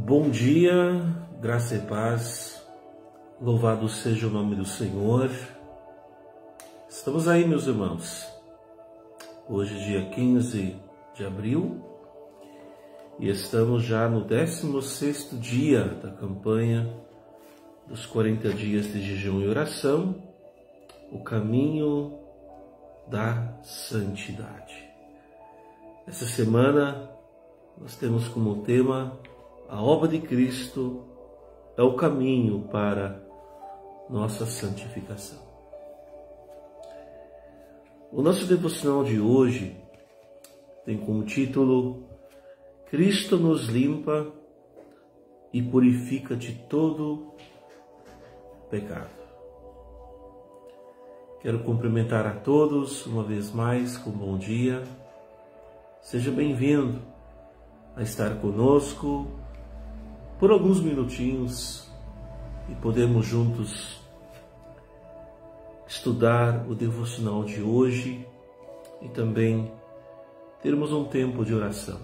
Bom dia, graça e paz, louvado seja o nome do Senhor. Estamos aí, meus irmãos, hoje dia 15 de abril e estamos já no 16º dia da campanha dos 40 dias de jejum e oração, o caminho da santidade. Essa semana nós temos como tema a obra de Cristo é o caminho para nossa santificação. O nosso devocional de hoje tem como título Cristo nos limpa e purifica de todo pecado. Quero cumprimentar a todos uma vez mais com bom dia. Seja bem-vindo a estar conosco por alguns minutinhos e podemos juntos estudar o devocional de hoje e também termos um tempo de oração.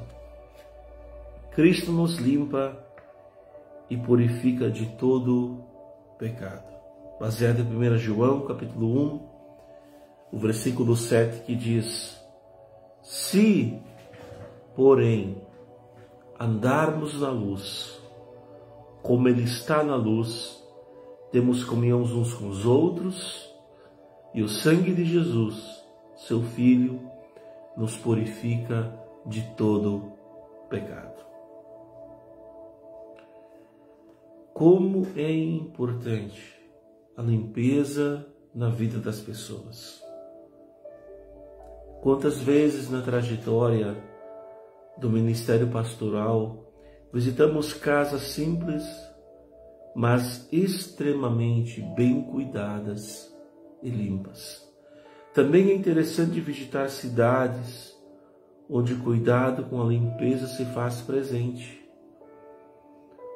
Cristo nos limpa e purifica de todo pecado. Baseado em 1 João, capítulo 1, o versículo 7, que diz: Se, porém, andarmos na luz, como Ele está na luz, temos comunhão uns com os outros, e o sangue de Jesus, seu Filho, nos purifica de todo pecado. Como é importante a limpeza na vida das pessoas. Quantas vezes na trajetória do ministério pastoral visitamos casas simples, mas extremamente bem cuidadas e limpas. Também é interessante visitar cidades onde o cuidado com a limpeza se faz presente.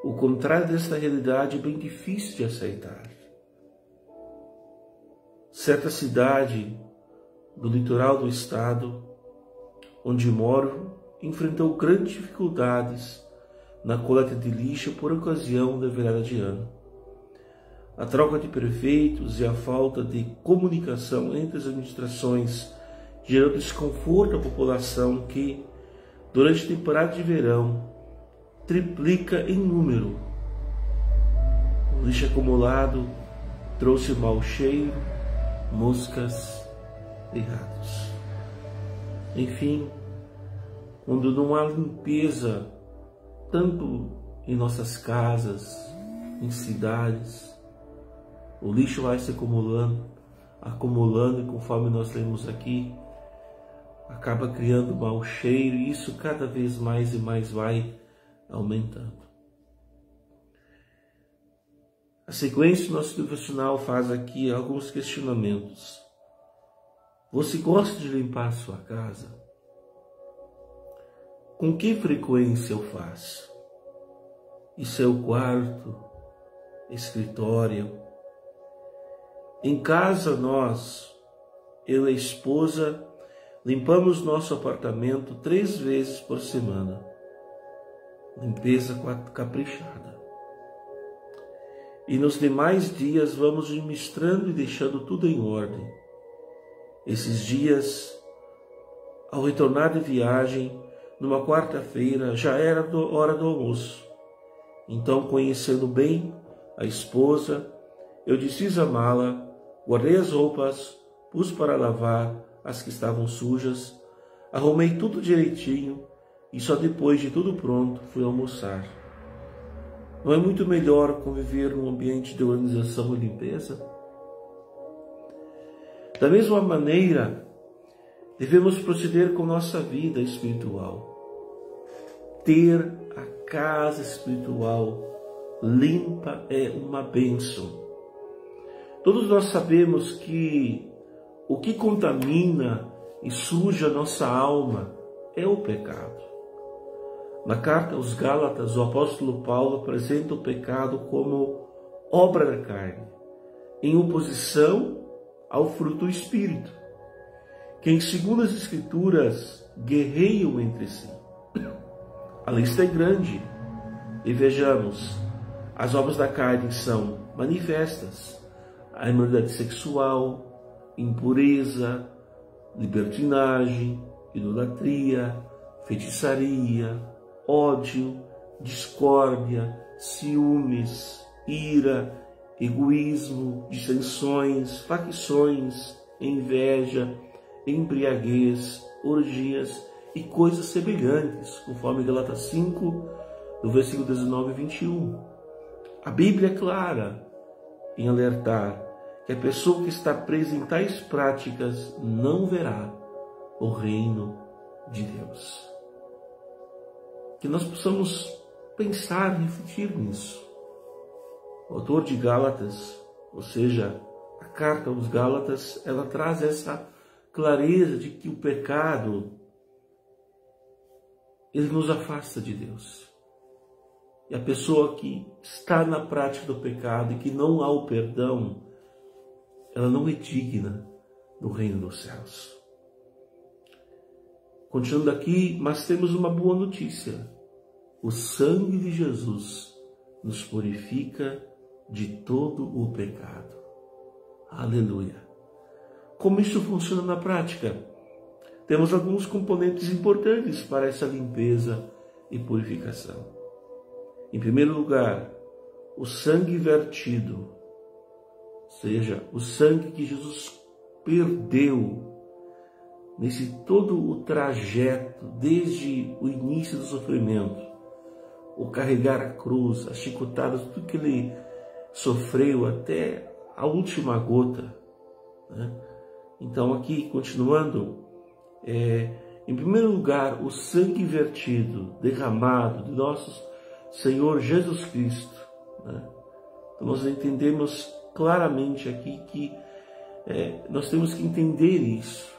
O contrário desta realidade é bem difícil de aceitar. Certa cidade do litoral do estado onde moro enfrentou grandes dificuldades na coleta de lixo por ocasião da virada de ano. A troca de prefeitos e a falta de comunicação entre as administrações gerou desconforto à população que, durante a temporada de verão, triplica em número. O lixo acumulado trouxe mau cheiro, moscas e ratos. Enfim, quando não há limpeza, tanto em nossas casas, em cidades, o lixo vai se acumulando, e conforme nós lemos aqui, acaba criando mau cheiro e isso cada vez mais e mais vai aumentando. A sequência do nosso devocional faz aqui alguns questionamentos. Você gosta de limpar a sua casa? Com que frequência o faz? E seu quarto, escritório? Em casa eu e a esposa, limpamos nosso apartamento 3 vezes por semana. Limpeza caprichada. E nos demais dias vamos administrando e deixando tudo em ordem. Esses dias, ao retornar de viagem, numa quarta-feira, já era hora do almoço. Então, conhecendo bem a esposa, eu desfiz a mala, guardei as roupas, pus para lavar as que estavam sujas, arrumei tudo direitinho e só depois de tudo pronto fui almoçar. Não é muito melhor conviver num ambiente de organização e limpeza? Da mesma maneira, devemos proceder com nossa vida espiritual. Ter a casa espiritual limpa é uma bênção. Todos nós sabemos que o que contamina e suja a nossa alma é o pecado. Na carta aos Gálatas, o apóstolo Paulo apresenta o pecado como obra da carne, em oposição ao fruto do Espírito, que, segundo as Escrituras, guerreiam entre si. A lista é grande, E vejamos, as obras da carne são manifestas: a imoralidade sexual, impureza, libertinagem, idolatria, feitiçaria, ódio, discórdia, ciúmes, ira, egoísmo, dissensões, facções, inveja, embriaguez, orgias e coisas semelhantes, conforme Gálatas 5, no versículo 19 e 21. A Bíblia é clara em alertar que a pessoa que está presa em tais práticas não verá o reino de Deus. Que nós possamos pensar, refletir nisso. O autor de Gálatas, ou seja, a carta aos Gálatas, ela traz essa clareza de que o pecado, ele nos afasta de Deus. E a pessoa que está na prática do pecado e que não há o perdão, ela não é digna do reino dos céus. Continuando aqui, mas temos uma boa notícia. O sangue de Jesus nos purifica de todo o pecado. Aleluia! Como isso funciona na prática? Temos alguns componentes importantes para essa limpeza e purificação. Em primeiro lugar, o sangue vertido, ou seja, o sangue que Jesus perdeu nesse todo o trajeto, desde o início do sofrimento, o carregar a cruz, as chicotadas, tudo que ele sofreu até a última gota, né? Então aqui, continuando, em primeiro lugar, o sangue vertido, derramado de nosso Senhor Jesus Cristo, né? Então nós entendemos claramente aqui que nós temos que entender isso.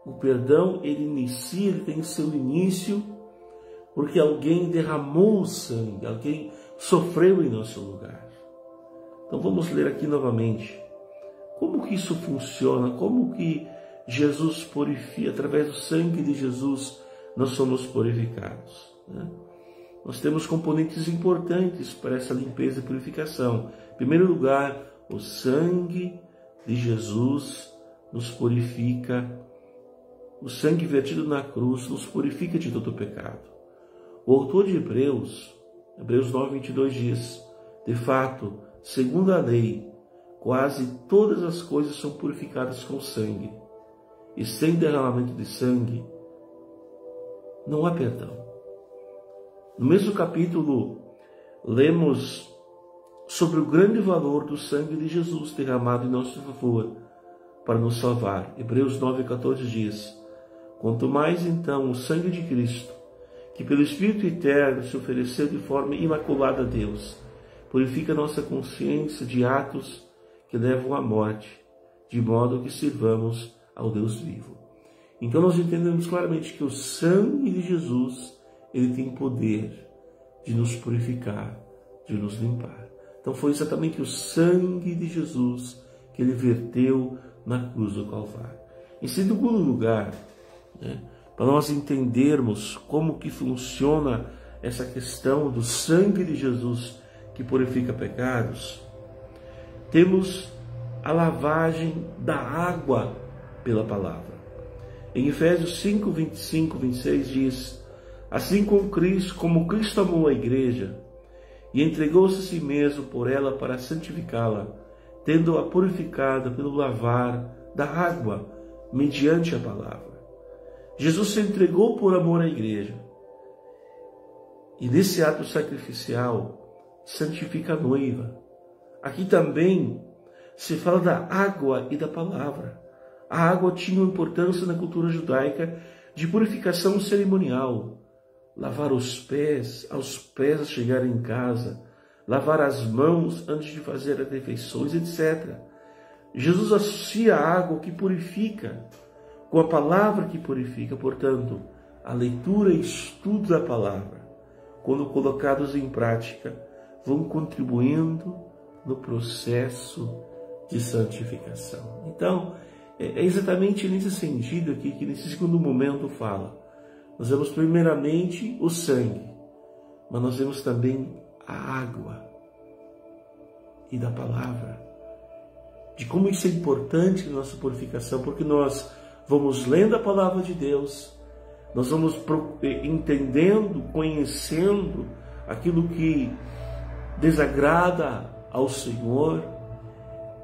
O perdão, ele tem seu início porque alguém derramou o sangue, alguém sofreu em nosso lugar. Então vamos ler aqui novamente. Como que isso funciona? Como que Jesus purifica? Através do sangue de Jesus nós somos purificados, né? Nós temos componentes importantes para essa limpeza e purificação. Em primeiro lugar, o sangue de Jesus nos purifica. O sangue vertido na cruz nos purifica de todo o pecado. O autor de Hebreus 9:22 diz: de fato, segundo a lei, quase todas as coisas são purificadas com sangue, e sem derramamento de sangue não há perdão. No mesmo capítulo, lemos sobre o grande valor do sangue de Jesus derramado em nosso favor para nos salvar. Hebreus 9:14 diz: quanto mais então o sangue de Cristo, que pelo Espírito eterno se ofereceu de forma imaculada a Deus, purifica nossa consciência de atos que levam à morte, de modo que sirvamos ao Deus vivo. Então nós entendemos claramente que o sangue de Jesus, ele tem poder de nos purificar, de nos limpar. Então foi exatamente o sangue de Jesus que ele verteu na cruz do Calvário. Em segundo lugar, para nós entendermos como que funciona essa questão do sangue de Jesus que purifica pecados, temos a lavagem da água pela palavra. Em Efésios 5, 25, 26 diz: assim como Cristo amou a igreja e entregou-se a si mesmo por ela para santificá-la, tendo-a purificada pelo lavar da água, mediante a palavra. Jesus se entregou por amor à igreja. E nesse ato sacrificial, santifica a noiva. Aqui também se fala da água e da palavra. A água tinha uma importância na cultura judaica de purificação cerimonial. Lavar os pés, aos pés a chegar em casa, lavar as mãos antes de fazer as refeições, etc. Jesus associa a água que purifica com a palavra que purifica. Portanto, a leitura e estudo da palavra, quando colocados em prática, vão contribuindo no processo de santificação. Então, é exatamente nesse sentido aqui que nesse segundo momento fala. Nós vemos primeiramente o sangue, mas nós vemos também a água e da palavra, de como isso é importante na nossa purificação, porque nós vamos lendo a palavra de Deus, nós vamos entendendo, conhecendo aquilo que desagrada ao Senhor,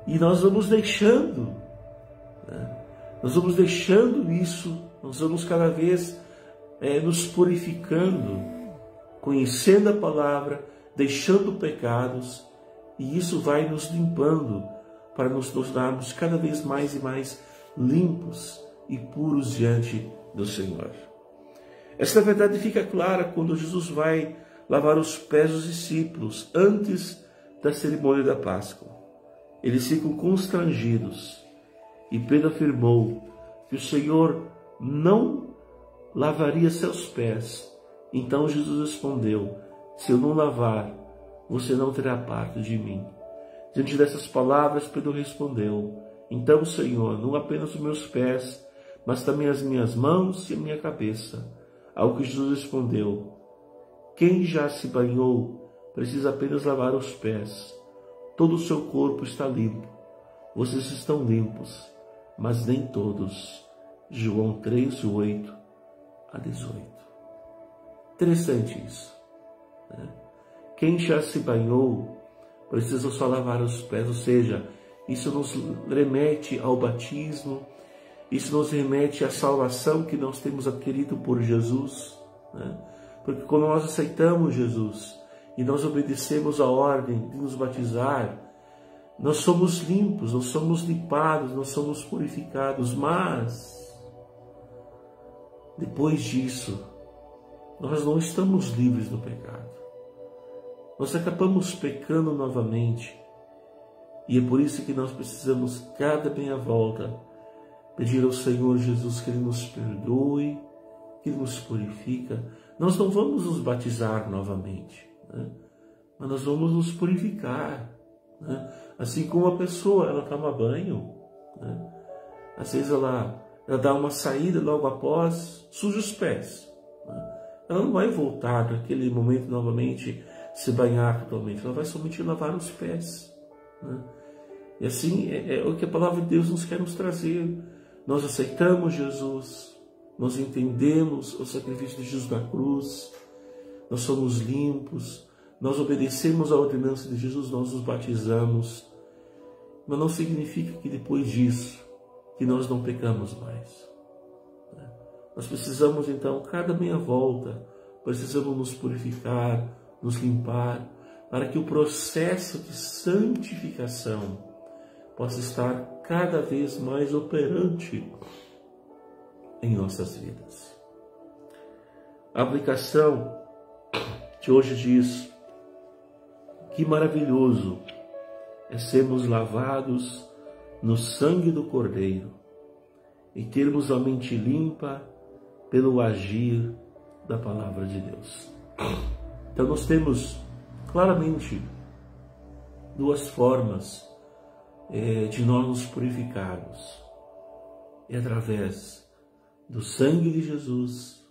e nós vamos deixando, né? Nós vamos deixando isso, nós vamos cada vez nos purificando, conhecendo a palavra, deixando pecados, e isso vai nos limpando para nos tornarmos cada vez mais e mais limpos e puros diante do Senhor. Esta verdade fica clara quando Jesus vai lavar os pés dos discípulos antes da cerimônia da Páscoa. Eles ficam constrangidos e Pedro afirmou que o Senhor não lavaria seus pés. Então Jesus respondeu: se eu não lavar, você não terá parte de mim. Diante dessas palavras, Pedro respondeu: então, Senhor, não apenas os meus pés, mas também as minhas mãos e a minha cabeça. Ao que Jesus respondeu: quem já se banhou precisa apenas lavar os pés. Todo o seu corpo está limpo. Vocês estão limpos, mas nem todos. João 3, 8 a 18. Interessante isso, né? Quem já se banhou precisa só lavar os pés, ou seja, isso nos remete ao batismo, isso nos remete à salvação que nós temos adquirido por Jesus, né? Porque quando nós aceitamos Jesus e nós obedecemos a ordem de nos batizar, nós somos limpos, nós somos limpados, nós somos purificados, mas depois disso, nós não estamos livres do pecado. Nós acabamos pecando novamente, e é por isso que nós precisamos, cada meia volta, pedir ao Senhor Jesus que Ele nos perdoe, que Ele nos purifica. Nós não vamos nos batizar novamente, né? Mas nós vamos nos purificar, né? Assim como a pessoa, ela toma banho, né? Às vezes ela dá uma saída logo após, suja os pés, né? Ela não vai voltar naquele momento novamente se banhar totalmente, ela vai somente lavar os pés, né? E assim é o que a palavra de Deus nos quer nos trazer. Nós aceitamos Jesus, nós entendemos o sacrifício de Jesus na cruz, nós somos limpos, nós obedecemos a ordenança de Jesus, nós nos batizamos, mas não significa que depois disso, que nós não pecamos mais. Nós precisamos então, cada meia volta, precisamos nos purificar, nos limpar, para que o processo de santificação possa estar cada vez mais operante em nossas vidas. A aplicação de hoje diz: que maravilhoso é sermos lavados no sangue do Cordeiro e termos a mente limpa pelo agir da palavra de Deus. Então nós temos claramente duas formas de nós nos purificarmos. É através do sangue de Jesus,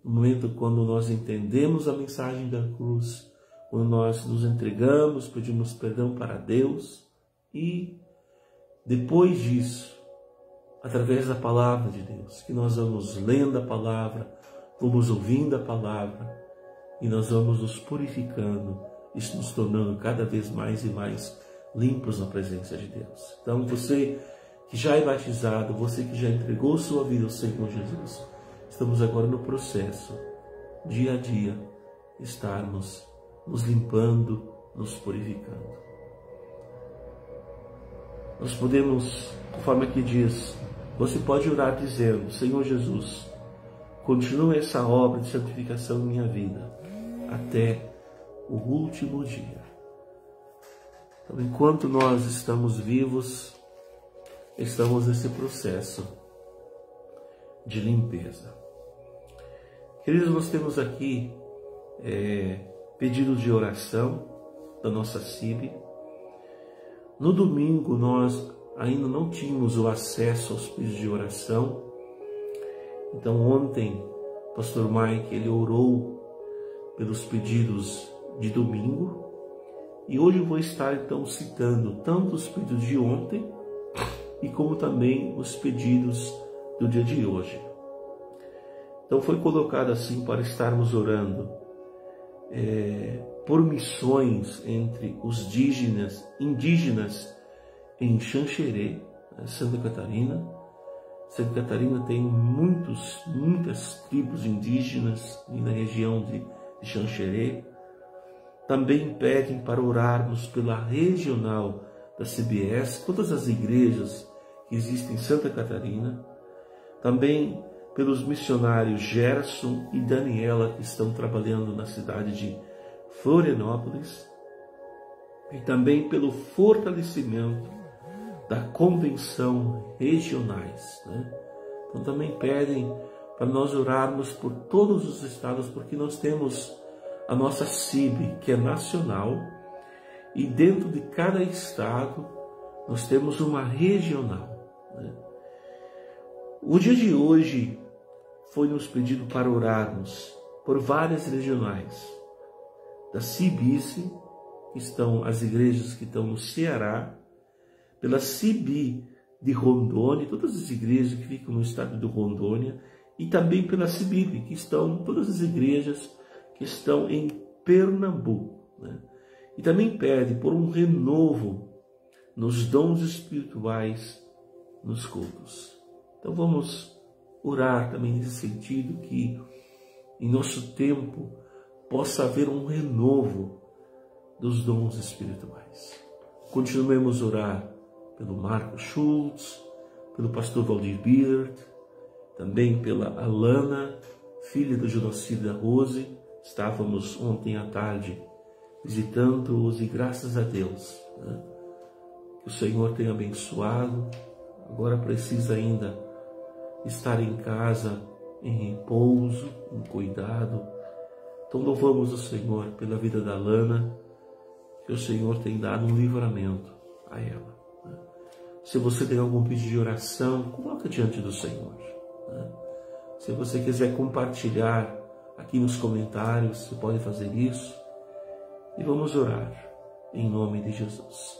no momento quando nós entendemos a mensagem da cruz, quando nós nos entregamos, pedimos perdão para Deus, e depois disso, através da palavra de Deus, que nós vamos lendo a palavra, vamos ouvindo a palavra, e nós vamos nos purificando, isso nos tornando cada vez mais e mais limpos na presença de Deus. Então você que já é batizado, você que já entregou sua vida ao Senhor Jesus, estamos agora no processo, dia a dia, estarmos nos limpando, nos purificando. Nós podemos, conforme aqui diz, você pode orar dizendo: Senhor Jesus, continue essa obra de santificação em minha vida até o último dia. Então, enquanto nós estamos vivos, estamos nesse processo de limpeza. Queridos, nós temos aqui pedidos de oração da nossa CIB. No domingo nós ainda não tínhamos o acesso aos pedidos de oração. Então ontem, pastor Mike, ele orou pelos pedidos de domingo. E hoje eu vou estar então citando tanto os pedidos de ontem e como também os pedidos do dia de hoje. Então foi colocado assim para estarmos orando por missões entre os indígenas em Xanxerê, Santa Catarina. Santa Catarina tem muitas tribos indígenas na região de Xanxerê. Também pedem para orarmos pela regional da CBS, todas as igrejas que existem em Santa Catarina. Também pelos missionários Gerson e Daniela, que estão trabalhando na cidade de Florianópolis. E também pelo fortalecimento da convenção regionais, né? Então também pedem para nós orarmos por todos os estados, porque nós temos a nossa CIB, que é nacional, e dentro de cada estado nós temos uma regional, né? O dia de hoje foi nos pedido para orarmos por várias regionais. Da CIBICE, que estão as igrejas que estão no Ceará, pela CIBI de Rondônia, todas as igrejas que ficam no estado de Rondônia, e também pela CIBIB, que estão todas as igrejas que estão em Pernambuco, né? E também pede por um renovo nos dons espirituais nos cultos. Então vamos orar também nesse sentido, que em nosso tempo possa haver um renovo dos dons espirituais. Continuemos a orar pelo Marco Schultz, pelo pastor Valdir Billard, também pela Alana, filha do Jonacir da Rose. Estávamos ontem à tarde visitando-os e graças a Deus, né, que o Senhor tenha abençoado. Agora precisa ainda estar em casa, em repouso, em cuidado. Então louvamos o Senhor pela vida da Alana, que o Senhor tem dado um livramento a ela, né? Se você tem algum pedido de oração, coloca diante do Senhor, né? Se você quiser compartilhar aqui nos comentários, você pode fazer isso. E vamos orar em nome de Jesus.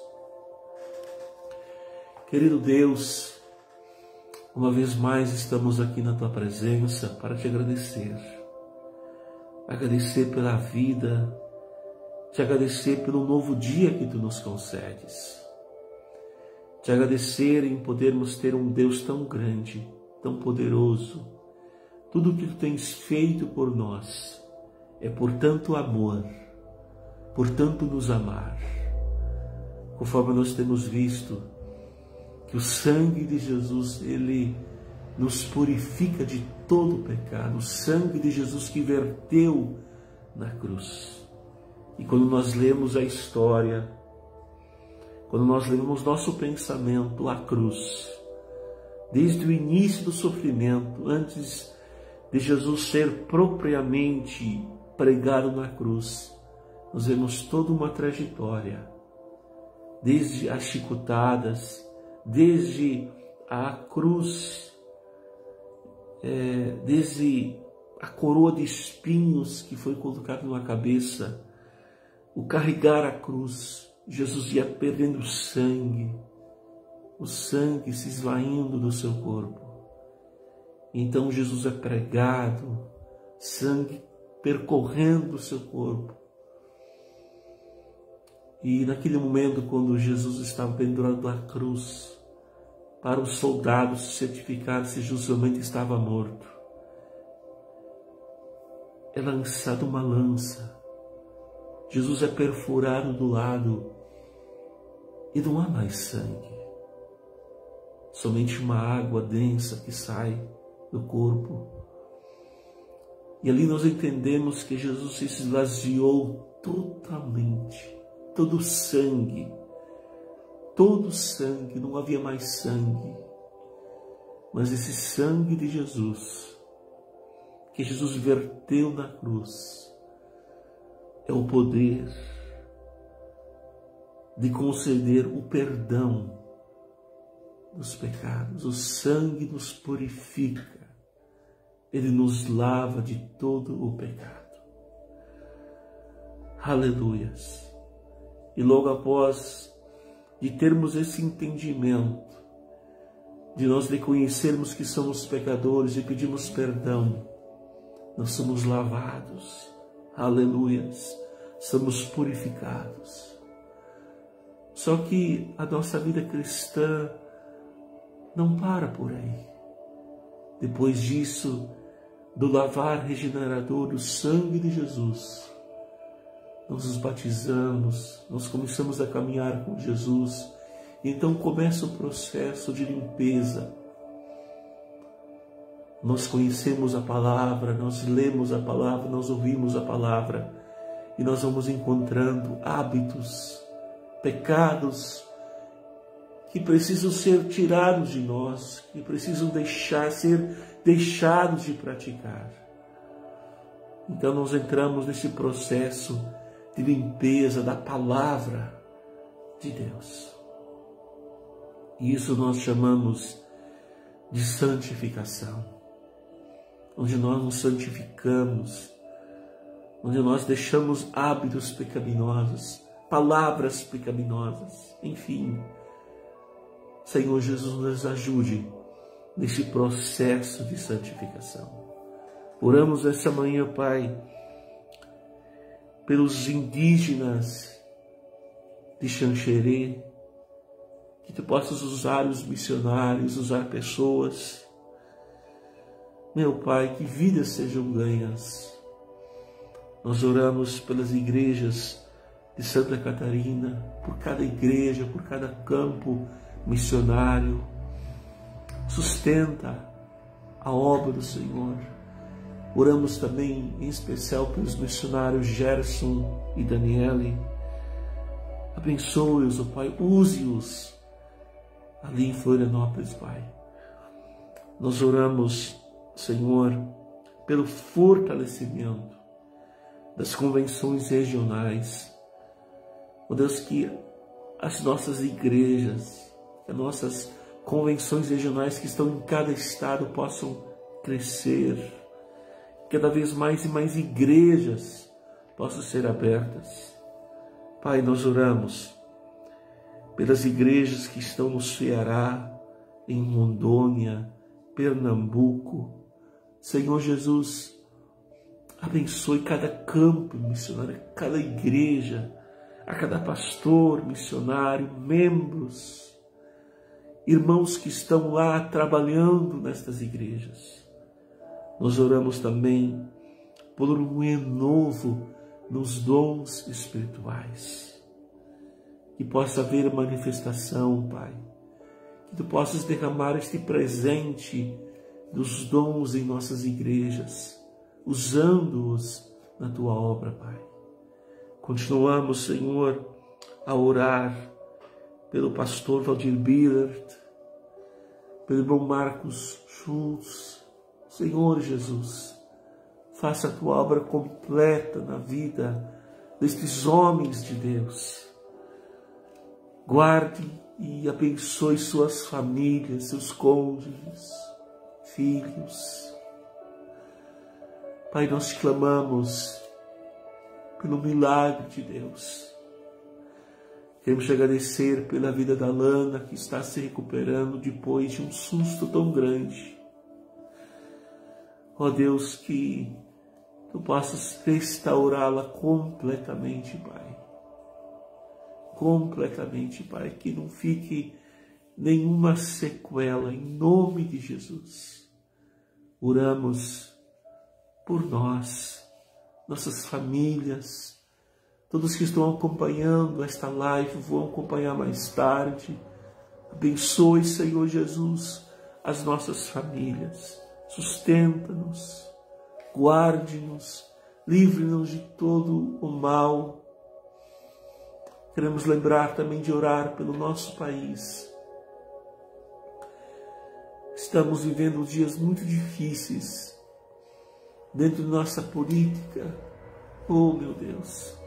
Querido Deus, uma vez mais estamos aqui na Tua presença para Te agradecer. Agradecer pela vida, Te agradecer pelo novo dia que Tu nos concedes. Te agradecer em podermos ter um Deus tão grande, tão poderoso. Tudo o que Tu tens feito por nós é por tanto amor, por tanto nos amar. Conforme nós temos visto que o sangue de Jesus, Ele nos purifica de todo o pecado. O sangue de Jesus que verteu na cruz. E quando nós lemos a história, quando nós lemos nosso pensamento à cruz, desde o início do sofrimento, antes de Jesus ser propriamente pregado na cruz, nós vemos toda uma trajetória, desde as chicotadas, desde a cruz, desde a coroa de espinhos que foi colocada na cabeça, o carregar a cruz, Jesus ia perdendo sangue, o sangue se esvaindo do seu corpo. Então Jesus é pregado, sangue percorrendo o seu corpo. E naquele momento, quando Jesus estava pendurado na cruz, para os soldados certificar se Jesus realmente estava morto, é lançada uma lança. Jesus é perfurado do lado e não há mais sangue. Somente uma água densa que sai do corpo. E ali nós entendemos que Jesus se esvaziou totalmente. Todo sangue, não havia mais sangue. Mas esse sangue de Jesus, que Jesus verteu na cruz, é o poder de conceder o perdão dos pecados. O sangue nos purifica, ele nos lava de todo o pecado. Aleluias. E logo após de termos esse entendimento, de nós reconhecermos que somos pecadores e pedimos perdão, nós somos lavados. Aleluias. Somos purificados. Só que a nossa vida cristã não para por aí. Depois disso, do lavar regenerador do sangue de Jesus, nós nos batizamos, nós começamos a caminhar com Jesus, e então começa o processo de limpeza. Nós conhecemos a palavra, nós lemos a palavra, nós ouvimos a palavra, e nós vamos encontrando hábitos, pecados que precisam ser tirados de nós, que precisam ser deixados de praticar. Então nós entramos nesse processo de limpeza da palavra de Deus. E isso nós chamamos de santificação, onde nós nos santificamos, onde nós deixamos hábitos pecaminosos, palavras pecaminosas, enfim. Senhor Jesus, nos ajude nesse processo de santificação. Oramos essa manhã, Pai, pelos indígenas de Xanxerê, que Tu possas usar os missionários, usar pessoas. Meu Pai, que vidas sejam ganhas. Nós oramos pelas igrejas de Santa Catarina, por cada igreja, por cada campo missionário. Sustenta a obra do Senhor. Oramos também em especial pelos missionários Gerson e Daniele. Abençoe-os, ó Pai, use-os ali em Florianópolis, Pai. Nós oramos, Senhor, pelo fortalecimento das convenções regionais. Ó Deus, que as nossas igrejas, as nossas convenções regionais que estão em cada estado possam crescer, cada vez mais e mais igrejas possam ser abertas. Pai, nós oramos pelas igrejas que estão no Ceará, em Rondônia, Pernambuco. Senhor Jesus, abençoe cada campo missionário, cada igreja, a cada pastor missionário, membros, irmãos que estão lá trabalhando nestas igrejas. Nós oramos também por um renovo nos dons espirituais. Que possa haver manifestação, Pai. Que Tu possas derramar este presente dos dons em nossas igrejas, usando-os na Tua obra, Pai. Continuamos, Senhor, a orar pelo pastor Valdir Billert, pelo irmão Marcos Schultz. Senhor Jesus, faça a Tua obra completa na vida destes homens de Deus. Guarde e abençoe suas famílias, seus cônjuges, filhos. Pai, nós clamamos pelo milagre de Deus. Queremos te agradecer pela vida da Lana, que está se recuperando depois de um susto tão grande. Ó Deus, que Tu possas restaurá-la completamente, Pai. Completamente, Pai. Que não fique nenhuma sequela, em nome de Jesus. Oramos por nós, nossas famílias, todos que estão acompanhando esta live, vão acompanhar mais tarde. Abençoe, Senhor Jesus, as nossas famílias. Sustenta-nos, guarde-nos, livre-nos de todo o mal. Queremos lembrar também de orar pelo nosso país. Estamos vivendo dias muito difíceis dentro de nossa política. Oh, meu Deus!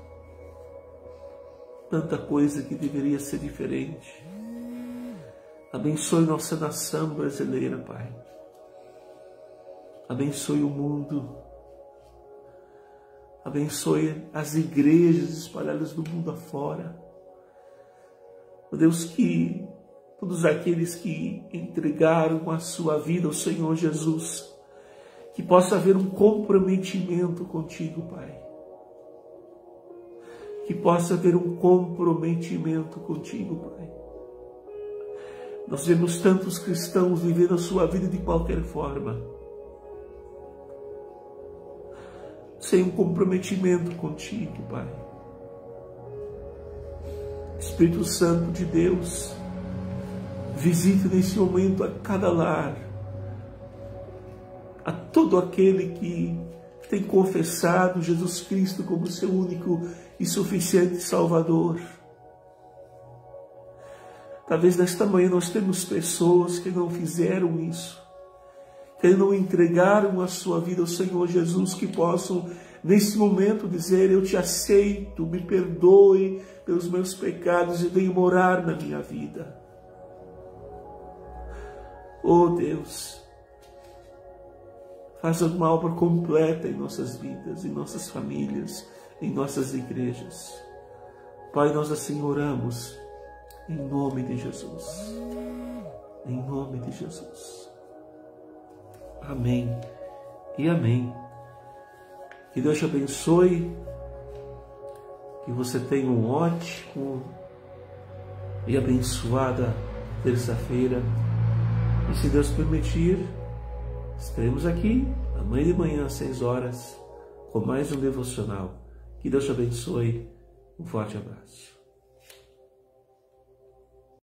Tanta coisa que deveria ser diferente. Abençoe nossa nação brasileira, Pai. Abençoe o mundo. Abençoe as igrejas espalhadas no mundo afora. Ó Deus, que todos aqueles que entregaram a sua vida ao Senhor Jesus, que possa haver um comprometimento contigo, Pai. Que possa haver um comprometimento contigo, Pai. Nós vemos tantos cristãos vivendo a sua vida de qualquer forma, sem um comprometimento contigo, Pai. Espírito Santo de Deus, visite nesse momento a cada lar, a todo aquele que tem confessado Jesus Cristo como seu único e suficiente Salvador. Talvez nesta manhã nós temos pessoas que não fizeram isso, que não entregaram a sua vida ao Senhor Jesus, que possam nesse momento dizer: eu te aceito, me perdoe pelos meus pecados e venha morar na minha vida. Oh Deus, faça uma obra completa em nossas vidas, em nossas famílias, em nossas igrejas. Pai, nós assim oramos, em nome de Jesus. Em nome de Jesus. Amém e amém. Que Deus te abençoe, que você tenha um ótimo e abençoada terça-feira. E se Deus permitir, estaremos aqui amanhã de manhã às 6 horas com mais um devocional. Que Deus te abençoe. Um forte abraço.